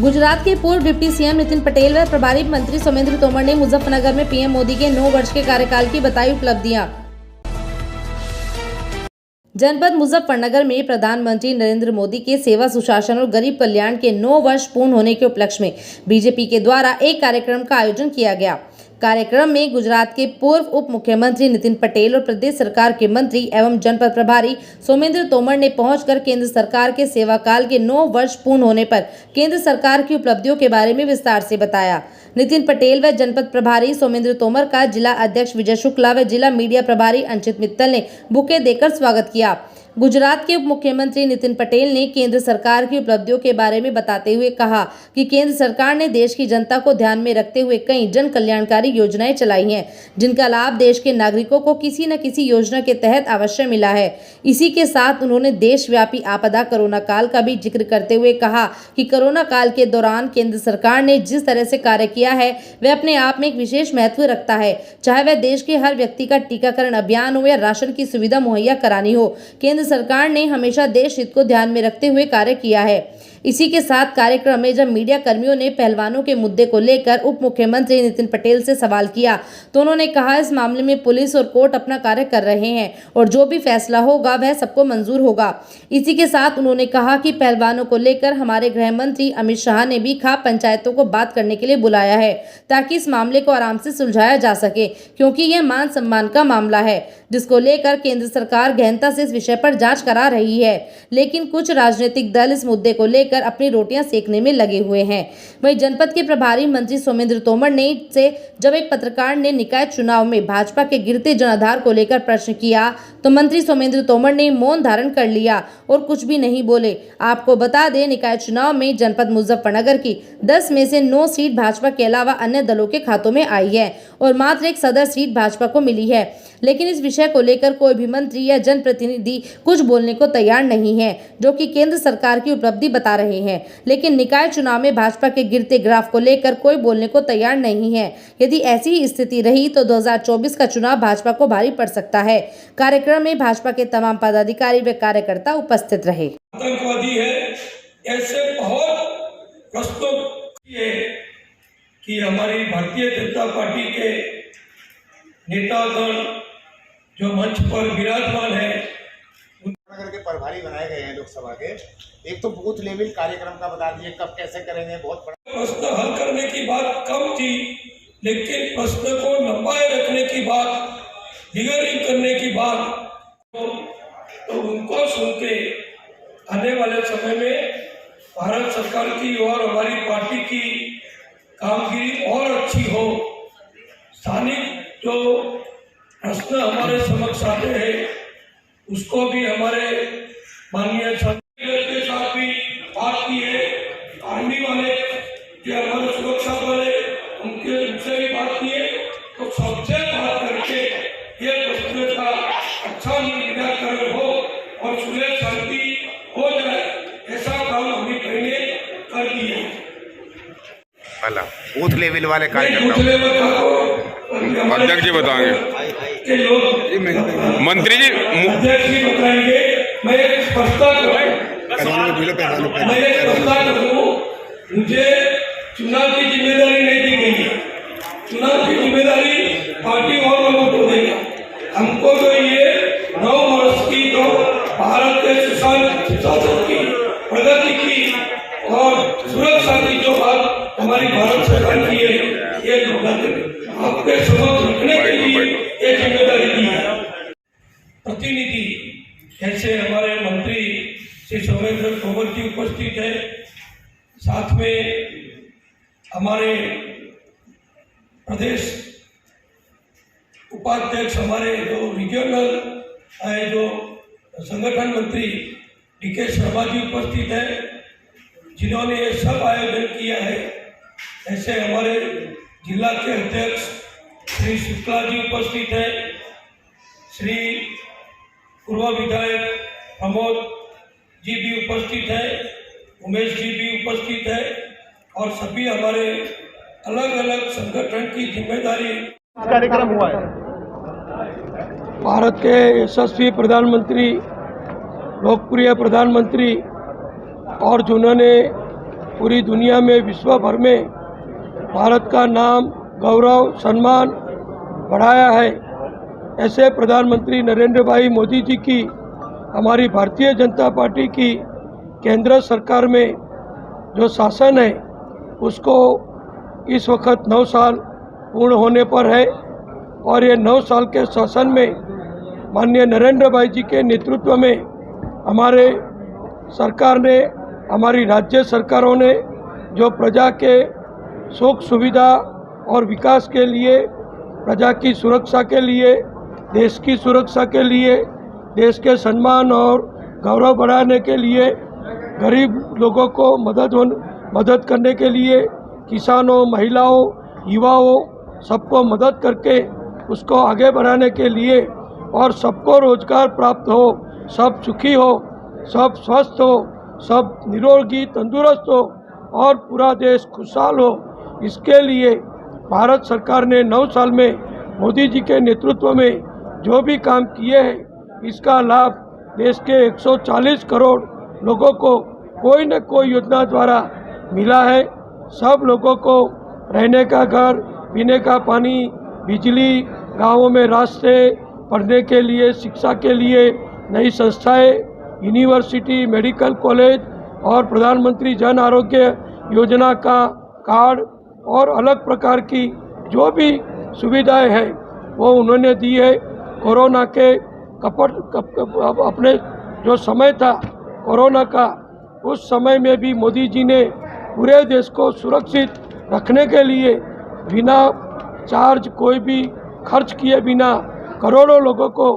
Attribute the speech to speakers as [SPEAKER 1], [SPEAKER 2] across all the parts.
[SPEAKER 1] गुजरात के पूर्व deputy CM Nitin Patel व प्रभारी मंत्री सोमेंद्र तोमर ने मुजफ्फरनगर में पीएम मोदी के 9 वर्ष के कार्यकाल की बताई उपलब्धियां। जनपद मुजफ्फरनगर में प्रधानमंत्री नरेंद्र मोदी के सेवा, सुशासन और गरीब कल्याण के 9 वर्ष पूर्ण होने के उपलक्ष्य में बीजेपी के द्वारा एक कार्यक्रम का आयोजन किया गया। कार्यक्रम में गुजरात के पूर्व उप मुख्यमंत्री नितिन पटेल और प्रदेश सरकार के मंत्री एवं जनपद प्रभारी सोमेंद्र तोमर ने पहुंचकर केंद्र सरकार के सेवा काल के 9 वर्ष पूर्ण होने पर केंद्र सरकार की उपलब्धियों के बारे में विस्तार से बताया। नितिन पटेल व जनपद प्रभारी सोमेंद्र तोमर का जिला अध्यक्ष विजय शुक्ला व जिला मीडिया प्रभारी अंचित मित्तल ने बुके देकर स्वागत किया। गुजरात के उप मुख्यमंत्री नितिन पटेल ने केंद्र सरकार की उपलब्धियों के बारे में बताते हुए कहा कि केंद्र सरकार ने देश की जनता को ध्यान में रखते हुए कई जन कल्याणकारी योजनाएं चलाई हैं, जिनका लाभ देश के नागरिकों को किसी न किसी योजना के तहत अवश्य मिला है। इसी के साथ उन्होंने देशव्यापी आपदा कोरोना काल का भी जिक्र करते हुए कहा कि कोरोना काल के दौरान केंद्र सरकार ने जिस तरह से कार्य किया है वह अपने आप में एक विशेष महत्व रखता है, चाहे वह देश के हर व्यक्ति का टीकाकरण अभियान हो या राशन की सुविधा मुहैया करानी हो। केंद्र सरकार ने हमेशा देश हित को ध्यान में रखते हुए कार्य किया है। इसी के साथ कार्यक्रम में जब मीडिया कर्मियों ने पहलवानों के मुद्दे को लेकर उप मुख्यमंत्री नितिन पटेल से सवाल किया तो उन्होंने कहा इस मामले में पुलिस और कोर्ट अपना कार्य कर रहे हैं और जो भी फैसला होगा वह सबको मंजूर होगा। इसी के साथ उन्होंने कहा कि पहलवानों को लेकर हमारे गृह मंत्री अमित शाह ने भी खाप पंचायतों को बात करने के लिए बुलाया है ताकि इस मामले को आराम से सुलझाया जा सके, क्योंकि यह मान सम्मान का मामला है जिसको लेकर केंद्र सरकार गहनता से इस विषय पर जांच करा रही है। लेकिन कुछ राजनीतिक दल इस मुद्दे को लेकर अपनी रोटियां सेकने में लगे हुए हैं। वहीं जनपद के प्रभारी मंत्री सोमेंद्र तोमर ने से जब एक पत्रकार ने निकाय चुनाव में भाजपा के गिरते जनाधार को लेकर प्रश्न किया तो मंत्री सोमेंद्र तोमर ने मौन धारण कर लिया और कुछ भी नहीं बोले। आपको बता दें, निकाय चुनाव में जनपद मुजफ्फरनगर की 10 में से 9 सीट भाजपा के अलावा अन्य दलों के खातों में आई है और मात्र एक सदर सीट भाजपा को मिली है। लेकिन इस विषय को लेकर कोई भी मंत्री या जनप्रतिनिधि कुछ बोलने को तैयार नहीं है, जो कि केंद्र सरकार की उपलब्धि बता रहे हैं। लेकिन निकाय चुनाव में भाजपा के गिरते ग्राफ को लेकर कोई बोलने को तैयार नहीं है। यदि ऐसी ही स्थिति रही तो 2024 का चुनाव भाजपा को भारी पड़ सकता है। कार्यक्रम में भाजपा के तमाम पदाधिकारी व कार्यकर्ता उपस्थित रहे।
[SPEAKER 2] आतंकवादी है, ऐसे बहुत प्रश्नों कि हमारी भारतीय जनता पार्टी के नेतागण जो मंच पर विराजमान है
[SPEAKER 3] नगर के प्रभारी बनाए गए हैं लोकसभा के। एक तो बूथ लेवल कार्यक्रम का बता दीजिए कब कैसे करेंगे। बहुत बड़ा
[SPEAKER 2] प्रश्न हल करने की बात कम थी, लेकिन प्रश्न को लंबाए रखने की बात, हियरिंग करने की बात तो उनको सुन के आने वाले समय में भारत सरकार की और हमारी पार्टी की कामगिरी और अच्छी हो। स्थानिक जो प्रश्न हमारे समक्ष आते हैं उसको भी हमारे माननीय के साथ भी बात की है। आर्मी वाले जो हमारे सुरक्षा वाले उनसे भी बात की है, तो सबसे बात करके ये प्रश्न का अच्छा निराकरण हो और सुलह शांति हो जाए, ऐसा काम हमने पहले कर दिए।
[SPEAKER 3] बूथ लेवल वाले कार्यक्रम
[SPEAKER 4] अध्यक्ष जी बताएंगे, मंत्री जी
[SPEAKER 2] अध्यक्ष जी बताएंगे। मैं एक स्पष्टता करूँ, मुझे चुनाव की जिम्मेदारी नहीं दी गई है। चुनाव की जिम्मेदारी पार्टी और लोगों को देगा। हमको तो ये 9 वर्ष की तो भारत के सुशासन की, प्रगति की और सुरक्षा की जो बात हमारी भारत सरकार की है, ये आपके समक्ष रखने के लिए ये जिम्मेदारी दी है। प्रतिनिधि जैसे हमारे मंत्री श्री सोमेंद्र तोमर जी उपस्थित है, साथ में हमारे प्रदेश उपाध्यक्ष, हमारे जो रीजनल है, जो संगठन मंत्री DK शर्मा जी उपस्थित है, जिन्होंने ये सब आयोजन किया है। ऐसे हमारे जिला के अध्यक्ष श्री शुक्ला जी उपस्थित है, श्री पूर्व विधायक प्रमोद जी भी उपस्थित है, उमेश जी भी उपस्थित है और सभी हमारे अलग अलग संगठन की जिम्मेदारी
[SPEAKER 3] कार्यक्रम हुआ है।
[SPEAKER 2] भारत के यशस्वी प्रधानमंत्री, लोकप्रिय प्रधानमंत्री और जिन्होंने पूरी दुनिया में, विश्व भर में भारत का नाम, गौरव, सम्मान बढ़ाया है। ऐसे प्रधानमंत्री नरेंद्र भाई मोदी जी की, हमारी भारतीय जनता पार्टी की केंद्र सरकार में जो शासन है उसको इस वक्त 9 साल पूर्ण होने पर है और ये 9 साल के शासन में माननीय नरेंद्र भाई जी के नेतृत्व में हमारे सरकार ने, हमारी राज्य सरकारों ने जो प्रजा के सुख सुविधा और विकास के लिए, प्रजा की सुरक्षा के लिए, देश की सुरक्षा के लिए, देश के सम्मान और गौरव बढ़ाने के लिए, गरीब लोगों को मदद करने के लिए, किसानों, महिलाओं, युवाओं सबको मदद करके उसको आगे बढ़ाने के लिए और सबको रोजगार प्राप्त हो, सब सुखी हो, सब स्वस्थ हो, सब निरोगी तंदुरुस्त हो और पूरा देश खुशहाल हो, इसके लिए भारत सरकार ने 9 साल में मोदी जी के नेतृत्व में जो भी काम किए हैं इसका लाभ देश के 140 करोड़ लोगों को कोई न कोई योजना द्वारा मिला है। सब लोगों को रहने का घर, पीने का पानी, बिजली, गांवों में रास्ते, पढ़ने के लिए, शिक्षा के लिए नई संस्थाएं, यूनिवर्सिटी, मेडिकल कॉलेज और प्रधानमंत्री जन आरोग्य योजना का कार्ड और अलग प्रकार की जो भी सुविधाएं हैं वो उन्होंने दी है। कोरोना के अपने जो समय था कोरोना का, उस समय में भी मोदी जी ने पूरे देश को सुरक्षित रखने के लिए बिना चार्ज, कोई भी खर्च किए बिना करोड़ों लोगों को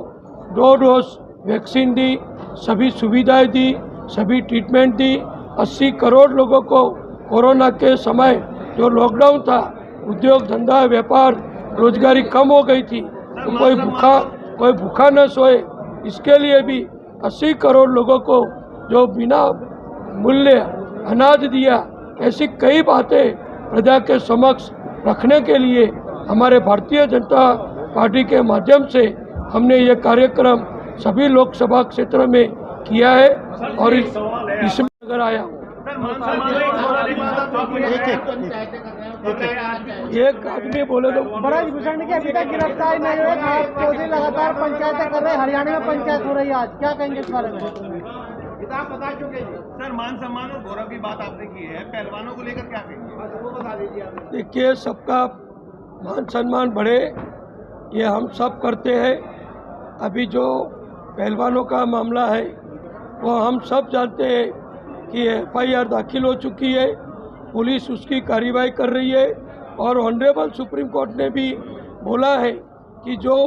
[SPEAKER 2] 2 डोज वैक्सीन दी, सभी सुविधाएं दी, सभी ट्रीटमेंट दी। 80 करोड़ लोगों को कोरोना के समय जो लॉकडाउन था, उद्योग धंधा, व्यापार, रोजगारी कम हो गई थी, तो कोई भूखा न सोए, इसके लिए भी 80 करोड़ लोगों को जो बिना मूल्य अनाज दिया। ऐसी कई बातें प्रजा के समक्ष रखने के लिए हमारे भारतीय जनता पार्टी के माध्यम से हमने ये कार्यक्रम सभी लोकसभा क्षेत्र में किया है और इसमें अगर आया हूँ। एक आदमी बोले तो
[SPEAKER 4] ब्रजभूषण की अभी तक गिरफ्तारी नहीं हुई, आप चौधरी लगातार पंचायतें कर रहे हैं, हरियाणा में पंचायत हो रही है, आज क्या कहेंगे इस बारे में?
[SPEAKER 3] बता चुके सर, मान सम्मान और गौरव की बात आपने की है, पहलवानों को लेकर क्या कहेंगे वो बता दीजिए आप।
[SPEAKER 2] देखिए, सबका मान सम्मान बढ़े ये हम सब करते हैं। अभी जो पहलवानों का मामला है वो हम सब जानते हैं कि FIR दाखिल हो चुकी है, पुलिस उसकी कार्रवाई कर रही है और ऑनरेबल सुप्रीम कोर्ट ने भी बोला है कि जो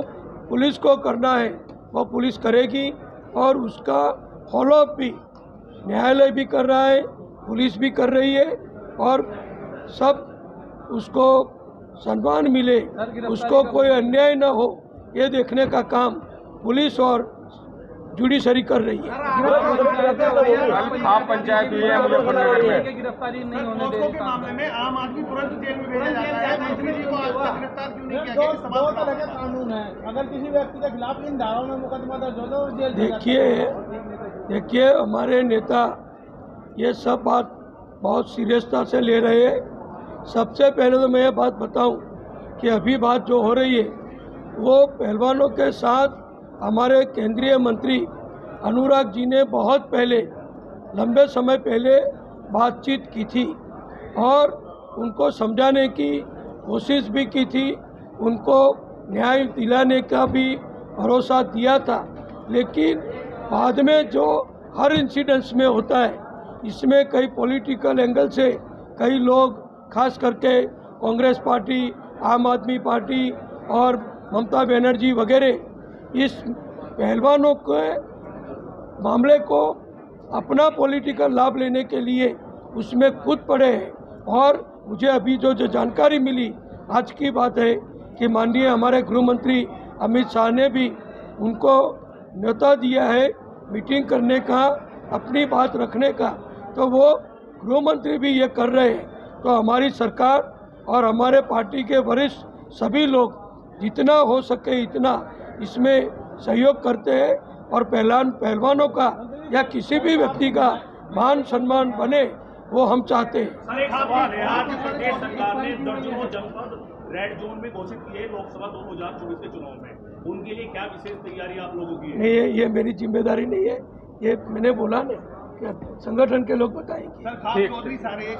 [SPEAKER 2] पुलिस को करना है वो पुलिस करेगी और उसका फॉलोअप भी न्यायालय भी कर रहा है, पुलिस भी कर रही है और सब उसको सम्मान मिले, उसको कोई अन्याय न हो, ये देखने का काम पुलिस और जुडिशरी कर रही है।
[SPEAKER 3] आप पंचायत हुई है मुजफ्फरनगर में,
[SPEAKER 4] गिरफ्तारी नहीं होने दे
[SPEAKER 3] के मामले में आम आदमी तुरंत जेल में भेजा जाता है, मंत्री जी को आज तक गिरफ्तार क्यों नहीं किया गया?
[SPEAKER 4] दो तरह के कानून है, अगर किसी व्यक्ति के खिलाफ इन धाराओं में मुकदमा दर्ज हो तो जेल।
[SPEAKER 2] देखिए हमारे नेता ये सब बात बहुत सीरियसता से ले रहे हैं। सबसे पहले तो मैं ये बात बताऊं कि अभी बात जो हो रही है वो पहलवानों के साथ हमारे केंद्रीय मंत्री अनुराग जी ने बहुत पहले, लंबे समय पहले बातचीत की थी और उनको समझाने की कोशिश भी की थी, उनको न्याय दिलाने का भी भरोसा दिया था। लेकिन बाद में जो हर इंसिडेंट्स में होता है, इसमें कई पॉलिटिकल एंगल से कई लोग, खास करके कांग्रेस पार्टी, आम आदमी पार्टी और ममता बनर्जी वगैरह, इस पहलवानों के मामले को अपना पॉलिटिकल लाभ लेने के लिए उसमें कूद पड़े हैं। और मुझे अभी जो जानकारी मिली, आज की बात है कि माननीय हमारे गृह मंत्री अमित शाह ने भी उनको न्योता दिया है मीटिंग करने का, अपनी बात रखने का, तो वो गृह मंत्री भी ये कर रहे हैं। तो हमारी सरकार और हमारे पार्टी के वरिष्ठ सभी लोग जितना हो सके इतना इसमें सहयोग करते हैं और पहलवानों का या किसी भी व्यक्ति का मान सम्मान बने, वो हम चाहते हैं।
[SPEAKER 5] सर एक सवाल है, आज प्रदेश सरकार ने दर्जनों जनपद रेड जोन में घोषित किए लोकसभा 2024 के चुनाव में, उनके लिए क्या विशेष तैयारी आप लोगों की है?
[SPEAKER 2] नहीं, ये मेरी जिम्मेदारी नहीं है, ये मैंने बोला ना कि संगठन के लोग बताएंगे।
[SPEAKER 5] सर खास चौधरी सारे